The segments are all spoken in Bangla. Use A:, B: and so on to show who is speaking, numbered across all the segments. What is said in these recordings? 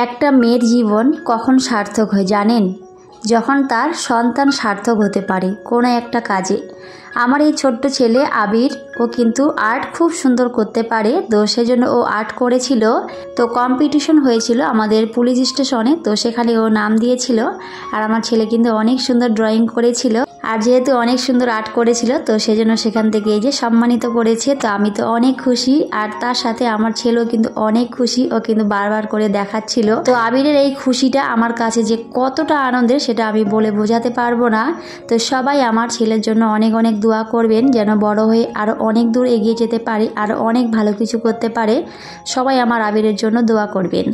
A: একটা মেয়ের জীবন কখন সার্থক হয় জানেন? যখন তার সন্তান সার্থক হতে পারে কোনো একটা কাজে। আমার এই ছোট্ট ছেলে আবির, ও কিন্তু আর্ট খুব সুন্দর করতে পারে, তো সেজন্য ও আর্ট করেছিল। তো কম্পিটিশন হয়েছিল আমাদের পুলিশ স্টেশনে, তো সেখানে ও নাম দিয়েছিল। আর আমার ছেলে কিন্তু অনেক সুন্দর ড্রয়িং করেছিল, আর যেহেতু অনেক সুন্দর আর্ট করেছিল তো সেজন্য সেখান থেকে এই যে সম্মানিত করেছে। তো আমি তো অনেক খুশি, আর তার সাথে আমার ছেলেও কিন্তু অনেক খুশি, ও কিন্তু বারবার করে দেখাচ্ছিল। তো আবিরের এই খুশিটা আমার কাছে যে কতটা আনন্দের সেটা আমি বলে বোঝাতে পারবো না। তো সবাই আমার ছেলের জন্য অনেক অনেক দোয়া করবেন, যেন বড় হয়ে আরও অনেক দূর এগিয়ে যেতে পারে, আরও অনেক ভালো কিছু করতে পারে। সবাই আমার আবিরের জন্য দোয়া করবেন।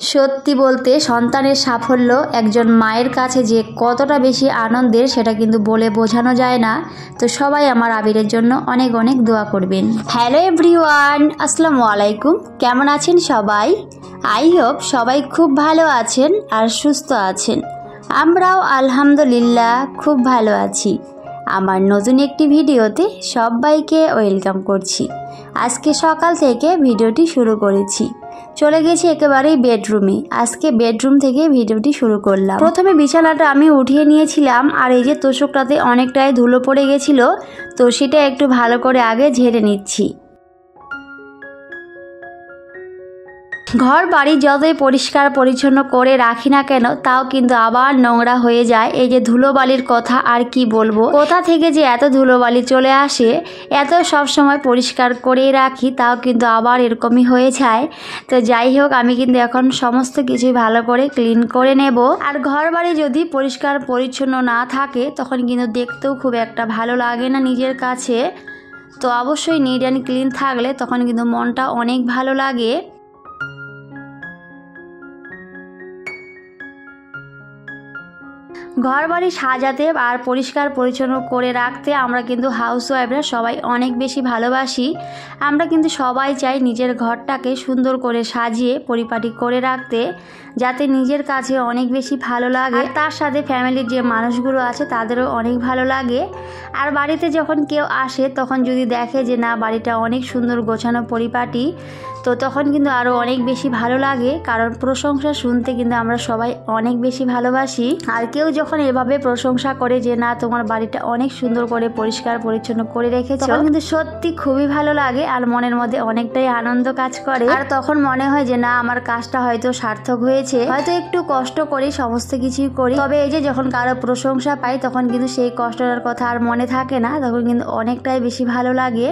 A: সত্যি বলতে সন্তানের সাফল্য একজন মায়ের কাছে যে কতটা বেশি আনন্দের সেটা কিন্তু বলে বোঝানো যায় না। তো সবাই আমার আবিরের জন্য অনেক অনেক দোয়া করবেন। হ্যালো এভরিওয়ান, আসসালামু আলাইকুম। কেমন আছেন সবাই? আই হোপ সবাই খুব ভালো আছেন আর সুস্থ আছেন। আমরাও আলহামদুলিল্লাহ খুব ভালো আছি। আমার নতুন একটি ভিডিওতে সবাইকে ওয়েলকাম করছি। আজকে সকাল থেকে ভিডিওটি শুরু করেছি, চলে গেছি একেবারেই বেডরুমে। আজকে বেডরুম থেকে ভিডিওটি শুরু করলাম। প্রথমে বিছানাটা আমি উঠিয়ে নিয়েছিলাম, আর এই যে তোষকটাতে অনেকটাই ধুলো পড়ে গেছিল, তো সেটা একটু ভালো করে আগে ঝেড়ে নিচ্ছি। ঘর বাড়ি যতই পরিষ্কার পরিচ্ছন্ন করে রাখি না কেন, তাও কিন্তু আবার নোংরা হয়ে যায়। এই যে ধুলোবালির কথা আর কি বলবো, কোথা থেকে যে এত ধুলোবালি চলে আসে। এত সব সময় পরিষ্কার করেই রাখি, তাও কিন্তু আবার এরকমই হয়ে যায়। তো যাই হোক, আমি কিন্তু এখন সমস্ত কিছুই ভালো করে ক্লিন করে নেব। আর ঘর বাড়ি যদি পরিষ্কার পরিচ্ছন্ন না থাকে তখন কিন্তু দেখতেও খুব একটা ভালো লাগে না নিজের কাছে। তো অবশ্যই নিট অ্যান্ড ক্লিন থাকলে তখন কিন্তু মনটা অনেক ভালো লাগে। ঘর বাড়ি সাজাতে আর পরিষ্কার পরিচ্ছন্ন করে রাখতে আমরা কিন্তু হাউসওয়াইফরা সবাই অনেক বেশি ভালোবাসি। আমরা কিন্তু সবাই চাই নিজের ঘরটাকে সুন্দর করে সাজিয়ে পরিপাটি করে রাখতে, যাতে নিজের কাছে অনেক বেশি ভালো লাগে, আর তার সাথে ফ্যামিলির যে মানুষগুলো আছে তাদেরও অনেক ভালো লাগে। আর বাড়িতে যখন কেউ আসে তখন যদি দেখে যে না, বাড়িটা অনেক সুন্দর গোছানো পরিপাটি, তো তখন কিন্তু আরও অনেক বেশি ভালো লাগে। কারণ প্রশংসা শুনতে কিন্তু আমরা সবাই অনেক বেশি ভালোবাসি। আর কেউ যখন এভাবে প্রশংসা করে যে না, তোমার বাড়িটা অনেক সুন্দর করে পরিষ্কার পরিচ্ছন্ন করে রেখেছো, তখন কিন্তু সত্যি খুবই ভালো লাগে, আর মনের মধ্যে অনেকটাই আনন্দ কাজ করে। আর তখন মনে হয় যে না, আমার কাজটা হয়তো সার্থক হয়েছে, হয়তো একটু কষ্ট করি, সমস্ত কিছুই করি, তবে এই যে যখন কারো প্রশংসা পাই তখন কিন্তু সেই কষ্টটার কথা আর মনে থাকে না, তখন কিন্তু অনেকটাই বেশি ভালো লাগে।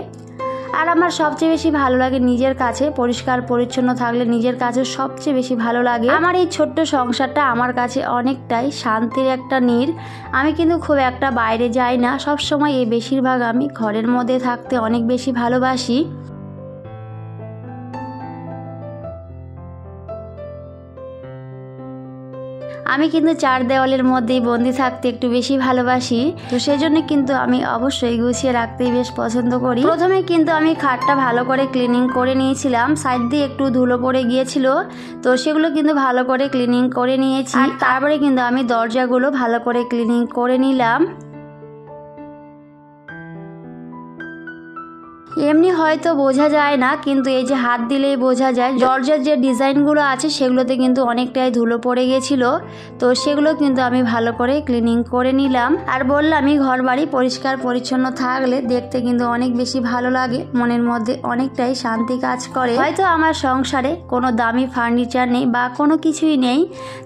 A: আর আমার সবচেয়ে বেশি ভালো লাগে নিজের কাছে পরিষ্কার পরিচ্ছন্ন থাকলে, নিজের কাছে সবচেয়ে বেশি ভালো লাগে। আমার এই ছোট্ট সংসারটা আমার কাছে অনেকটাই শান্তির একটা নীড়। আমি কিন্তু খুব একটা বাইরে যাই না, সব সময় এই বেশিরভাগ আমি ঘরের মধ্যে থাকতে অনেক বেশি ভালোবাসি। আমি কিন্তু চার দেওয়ালের মধ্যেই বন্দি থাকতে একটু বেশি ভালোবাসি, তো সেজন্য কিন্তু আমি অবশ্যই গুছিয়ে রাখতেই বেশ পছন্দ করি। প্রথমে কিন্তু আমি খাটটা ভালো করে ক্লিনিং করে নিয়েছিলাম, সাইড দিয়ে একটু ধুলো পড়ে গিয়েছিল, তো সেগুলো কিন্তু ভালো করে ক্লিনিং করে নিয়েছি। তারপরে কিন্তু আমি দরজাগুলো ভালো করে ক্লিনিং করে নিলাম। এমনি হয়তো বোঝা যায় না, কিন্তু এই যে হাত দিলেই বোঝা যায়। দরজার যে ডিজাইনগুলো আছে সেগুলোতে কিন্তু অনেকটাই ধুলো পড়ে গেছিলো, তো সেগুলো কিন্তু আমি ভালো করে ক্লিনিং করে নিলাম। আর বললামই, ঘর বাড়ি পরিষ্কার পরিচ্ছন্ন থাকলে দেখতে কিন্তু অনেক বেশি ভালো লাগে, মনের মধ্যে অনেকটাই শান্তি কাজ করে। হয়তো আমার সংসারে কোনো দামি ফার্নিচার নেই বা কোনো কিছুই নেই,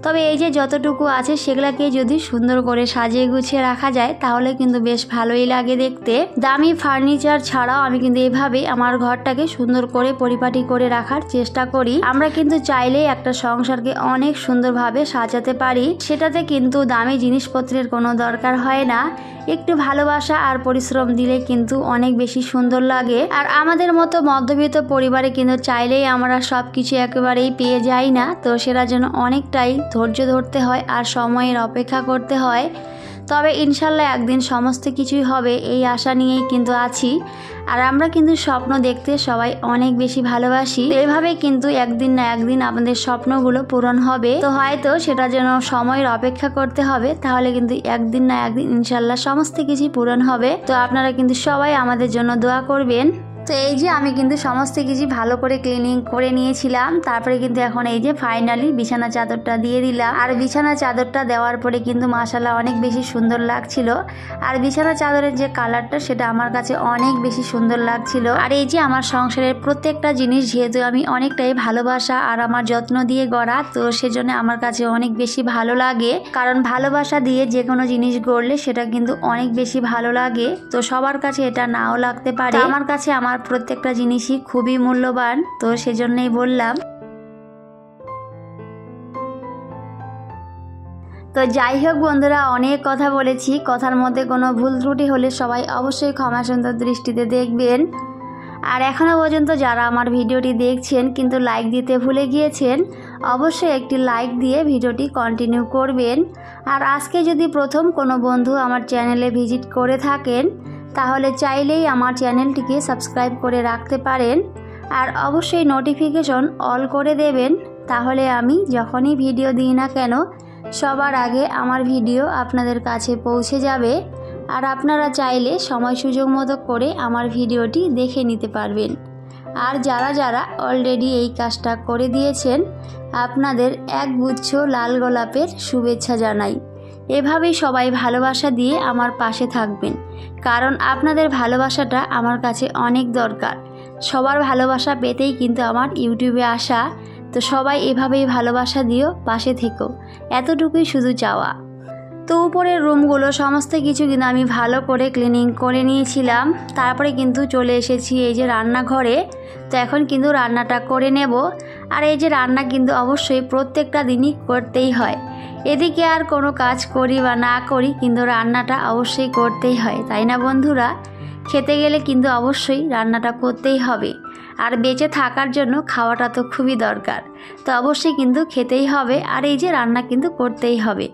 A: তবে এই যে যতটুকু আছে সেগুলোকে যদি সুন্দর করে সাজিয়ে গুছিয়ে রাখা যায় তাহলে কিন্তু বেশ ভালোই লাগে দেখতে। দামি ফার্নিচার ছাড়াও আমি কিন্তু এভাবে আমার ঘরটাকে সুন্দর করে পরিপাটি করে রাখার চেষ্টা করি। আমরা কিন্তু চাইলেই একটা সংসারকে অনেক সুন্দরভাবে সাজাতে পারি, সেটাতে কিন্তু দামি জিনিসপত্রের কোনো দরকার হয় না। একটু ভালোবাসা আর পরিশ্রম দিলে কিন্তু অনেক বেশি সুন্দর লাগে। আর আমাদের মতো মধ্যবিত্ত পরিবারে কিন্তু চাইলেই আমরা সব কিছু একেবারেই পেয়ে যাই না, তো সেটার জন্য অনেকটাই ধৈর্য ধরতে হয় আর সময়ের অপেক্ষা করতে হয়। তবে ইনশাল্লাহ একদিন সমস্ত কিছুই হবে, এই আশা নিয়েই কিন্তু আছি। আর আমরা কিন্তু স্বপ্ন দেখতে সবাই অনেক বেশি ভালোবাসি, এভাবে কিন্তু একদিন না একদিন আমাদের স্বপ্নগুলো পূরণ হবে। তো হয়তো সেটার জন্য সময়ের অপেক্ষা করতে হবে, তাহলে কিন্তু একদিন না একদিন ইনশাল্লাহ সমস্ত কিছুই পূরণ হবে। তো আপনারা কিন্তু সবাই আমাদের জন্য দোয়া করবেন। তো এই যে আমি কিন্তু সমস্ত কিছু ভালো করে ক্লিনিং করে নিয়েছিলাম। তারপরে কিন্তু এখন এই যে ফাইনালি বিছানা চাদরটা দিয়ে দিলাম। আর বিছানা চাদরটা দেওয়ার পরে কিন্তু মাশাআল্লাহ অনেক বেশি সুন্দর লাগছিল। আর বিছানা চাদরের যে কালারটা সেটা আমার কাছে অনেক বেশি সুন্দর লাগছিল। আর এই যে আমার সংসারের প্রত্যেকটা জিনিস যেহেতু আমি অনেকটাই ভালোবাসা আর আমার যত্ন দিয়ে গড়া, তো সেজন্য আমার কাছে অনেক বেশি ভালো লাগে। কারণ ভালোবাসা দিয়ে যে কোনো জিনিস গড়লে সেটা কিন্তু অনেক বেশি ভালো লাগে। তো সবার কাছে এটা নাও লাগতে পারে, আমার কাছে আমার প্রত্যেকটা জিনিসই খুবই মূল্যবান। তো সেজন্যই বললাম। তো যাই হোক বন্ধুরা, অনেক কথা বলেছি, কথার মধ্যে কোনো ভুল ত্রুটি হলে সবাই অবশ্যই ক্ষমা সুন্দর দৃষ্টিতে দেখবেন। আর এখনও পর্যন্ত যারা আমার ভিডিওটি দেখছেন কিন্তু লাইক দিতে ভুলে গিয়েছেন, অবশ্যই একটি লাইক দিয়ে ভিডিওটি কন্টিনিউ করবেন। আর আজকে যদি প্রথম কোনো বন্ধু আমার চ্যানেলে ভিজিট করে থাকেন তাহলে চাইলেই আমার চ্যানেলটিকে সাবস্ক্রাইব করে রাখতে পারেন। আর অবশ্যই নোটিফিকেশন অল করে দেবেন, তাহলে আমি যখনই ভিডিও দিই না কেন সবার আগে আমার ভিডিও আপনাদের কাছে পৌঁছে যাবে। আর আপনারা চাইলে সময় সুযোগ মতো করে আমার ভিডিওটি দেখে নিতে পারবেন। আর যারা যারা অলরেডি এই কাজটা করে দিয়েছেন আপনাদের এক গুচ্ছ লাল গোলাপের শুভেচ্ছা জানাই। এভাবেই সবাই ভালোবাসা দিয়ে আমার পাশে থাকবেন, কারণ আপনাদের ভালোবাসাটা আমার কাছে অনেক দরকার। সবার ভালোবাসা পেতেই কিন্তু আমার ইউটিউবে আসা। তো সবাই এভাবেই ভালোবাসা দিও, পাশে থেকো, এতটুকুই শুধু চাওয়া। তো উপরের রুমগুলো সমস্ত কিছু কিন্তু আমি ভালো করে ক্লিনিং করে নিয়েছিলাম। তারপরে কিন্তু চলে এসেছি এই যে রান্নাঘরে। তো এখন কিন্তু রান্নাটা করে নেব। আর এই যে রান্না কিন্তু অবশ্যই প্রত্যেকটা দিনই করতেই হয়। এদিকে আর কোনো কাজ করি বা না করি কিন্তু রান্নাটা অবশ্যই করতেই হয়, তাই না বন্ধুরা? খেতে গেলে কিন্তু অবশ্যই রান্নাটা করতেই হবে। আর বেঁচে থাকার জন্য খাওয়াটা তো খুবই দরকার, তো অবশ্যই কিন্তু খেতেই হবে। আর এই যে রান্না কিন্তু করতেই হবে।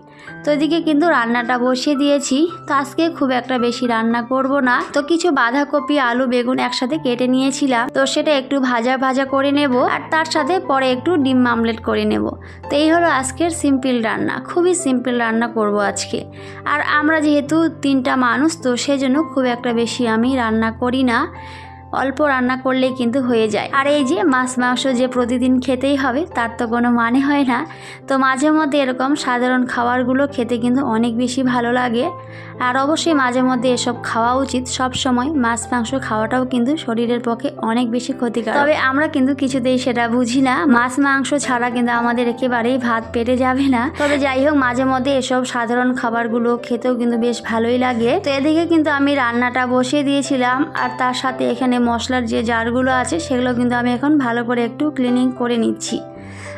A: তো এদিকে কিন্তু রান্নাটা বসিয়ে দিয়েছি। তো আজকে খুব একটা বেশি রান্না করব না। তো কিছু বাঁধাকপি, আলু, বেগুন একসাথে কেটে নিয়েছিলাম, তো সেটা একটু ভাজা ভাজা করে নেব। আর তার সাথে পরে একটু ডিম আমলেট করে নেব। তো এই হলো আজকের সিম্পল রান্না, খুবই সিম্পল রান্না করব আজকে। আর আমরা যেহেতু 3টা মানুষ, তো সেজন্য খুব একটা বেশি আমি রান্না করি না, অল্প রান্না করলেই কিন্তু হয়ে যায়। আর এই যে মাছ মাংস যে প্রতিদিন খেতেই হবে তার তো কোনো মানে হয় না। তো মাঝে মধ্যে এরকম সাধারণ খাবারগুলো খেতে কিন্তু অনেক বেশি ভালো লাগে। আর অবশ্যই মাঝে মধ্যে এসব খাওয়া উচিত। সব সময় মাছ মাংস খাওয়াটাও কিন্তু শরীরের পক্ষে অনেক বেশি ক্ষতিকারক। তবে আমরা কিন্তু কিছুতেই সেটা বুঝি না। মাছ মাংস ছাড়া কিন্তু আমাদের একেবারেই ভাত পেটে যাবে না। তবে যাই হোক, মাঝে মধ্যে এসব সাধারণ খাবারগুলো খেতেও কিন্তু বেশ ভালোই লাগে। তো এদিকে কিন্তু আমি রান্নাটা বসিয়ে দিয়েছিলাম। আর তার সাথে এখানে মশলার যে জারগুলো আছে সেগুলো কিন্তু আমি এখন ভালো করে একটু ক্লিনিং করে নিচ্ছি।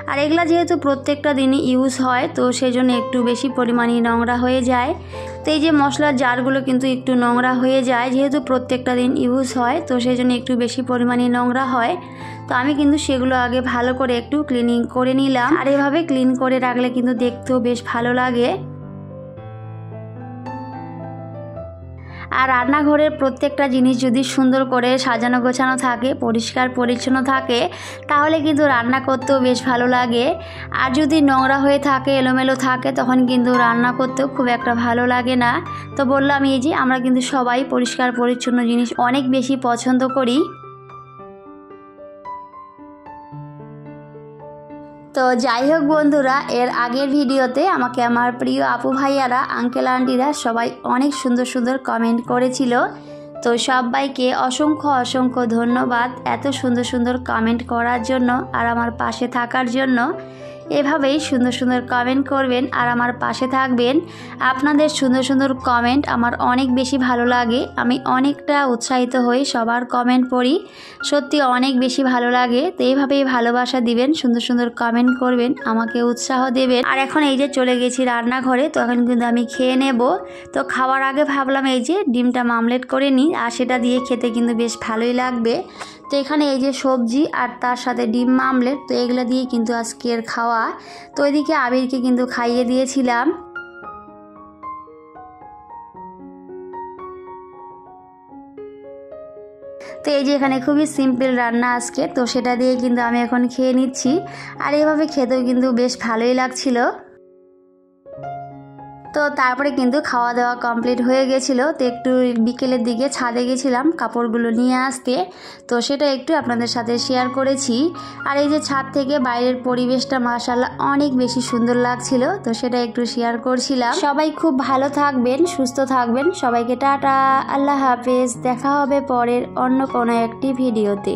A: আর এগুলা যেহেতু প্রত্যেকটা দিনই ইউজ হয়, তো সেই জন্য একটু বেশি পরিমাণে নোংরা হয়ে যায়। তো এই যে মশলার জারগুলো কিন্তু একটু নোংরা হয়ে যায়, যেহেতু প্রত্যেকটা দিন ইউজ হয়, তো সেই জন্য একটু বেশি পরিমাণে নোংরা হয়। তো আমি কিন্তু সেগুলো আগে ভালো করে একটু ক্লিনিং করে নিলাম। আর এভাবে ক্লিন করে রাখলে কিন্তু দেখতেও বেশ ভালো লাগে। আর রান্নাঘরের প্রত্যেকটা জিনিস যদি সুন্দর করে সাজানো গোছানো থাকে, পরিষ্কার পরিচ্ছন্ন থাকে, তাহলে কিন্তু রান্না করতেও বেশ ভালো লাগে। আর যদি নোংরা হয়ে থাকে, এলোমেলো থাকে, তখন কিন্তু রান্না করতেও খুব একটা ভালো লাগে না। তো বললাম এই যে আমরা কিন্তু সবাই পরিষ্কার পরিচ্ছন্ন জিনিস অনেক বেশি পছন্দ করি। তো যাই হোক বন্ধুরা, এর আগের ভিডিওতে আমাকে আমার প্রিয় আপু ভাইয়ারা, আঙ্কেল আন্টিরা সবাই অনেক সুন্দর সুন্দর কমেন্ট করেছিল। তো সবাইকে অসংখ্য অসংখ্য ধন্যবাদ এত সুন্দর সুন্দর কমেন্ট করার জন্য আর আমার পাশে থাকার জন্য। এভাবেই সুন্দর সুন্দর কমেন্ট করবেন আর আমার পাশে থাকবেন। আপনাদের সুন্দর সুন্দর কমেন্ট আমার অনেক বেশি ভালো লাগে। আমি অনেকটা উৎসাহিত হই সবার কমেন্ট পড়ি, সত্যি অনেক বেশি ভালো লাগে। তো এইভাবেই ভালোবাসা দিবেন, সুন্দর সুন্দর কমেন্ট করবেন, আমাকে উৎসাহ দেবেন। আর এখন এই যে চলে গেছি রান্নাঘরে, তো এখন কিন্তু আমি খেয়ে নেব। তো খাওয়ার আগে ভাবলাম এই যে ডিমটা মামলেট করে নিই, আর সেটা দিয়ে খেতে কিন্তু বেশ ভালোই লাগবে। তো এখানে এই যে সবজি আর তার সাথে ডিম মামলেট, তো এগুলো দিয়ে কিন্তু আজকের খাওয়া। তো এদিকে আবিরকে কিন্তু খাইয়ে দিয়েছিলাম। তো এই যে এখানে খুবই সিম্পল রান্না আজকে, তো সেটা দিয়ে কিন্তু আমি এখন খেয়ে নিচ্ছি। আর এভাবে খেতেও কিন্তু বেশ ভালোই লাগছিল। তো তারপরে কিন্তু খাওয়া দাওয়া কমপ্লিট হয়ে গেছিলো। তো একটু বিকেলের দিকে ছাদে গেছিলাম কাপড়গুলো নিয়ে আসতে, তো সেটা একটু আপনাদের সাথে শেয়ার করেছি। আর এই যে ছাদ থেকে বাইরের পরিবেশটা মাশাআল্লাহ অনেক বেশি সুন্দর লাগছিল, তো সেটা একটু শেয়ার করছিলাম। সবাই খুব ভালো থাকবেন, সুস্থ থাকবেন, সবাইকে টাটা, আল্লাহ হাফেজ। দেখা হবে পরের অন্য কোনো একটি ভিডিওতে।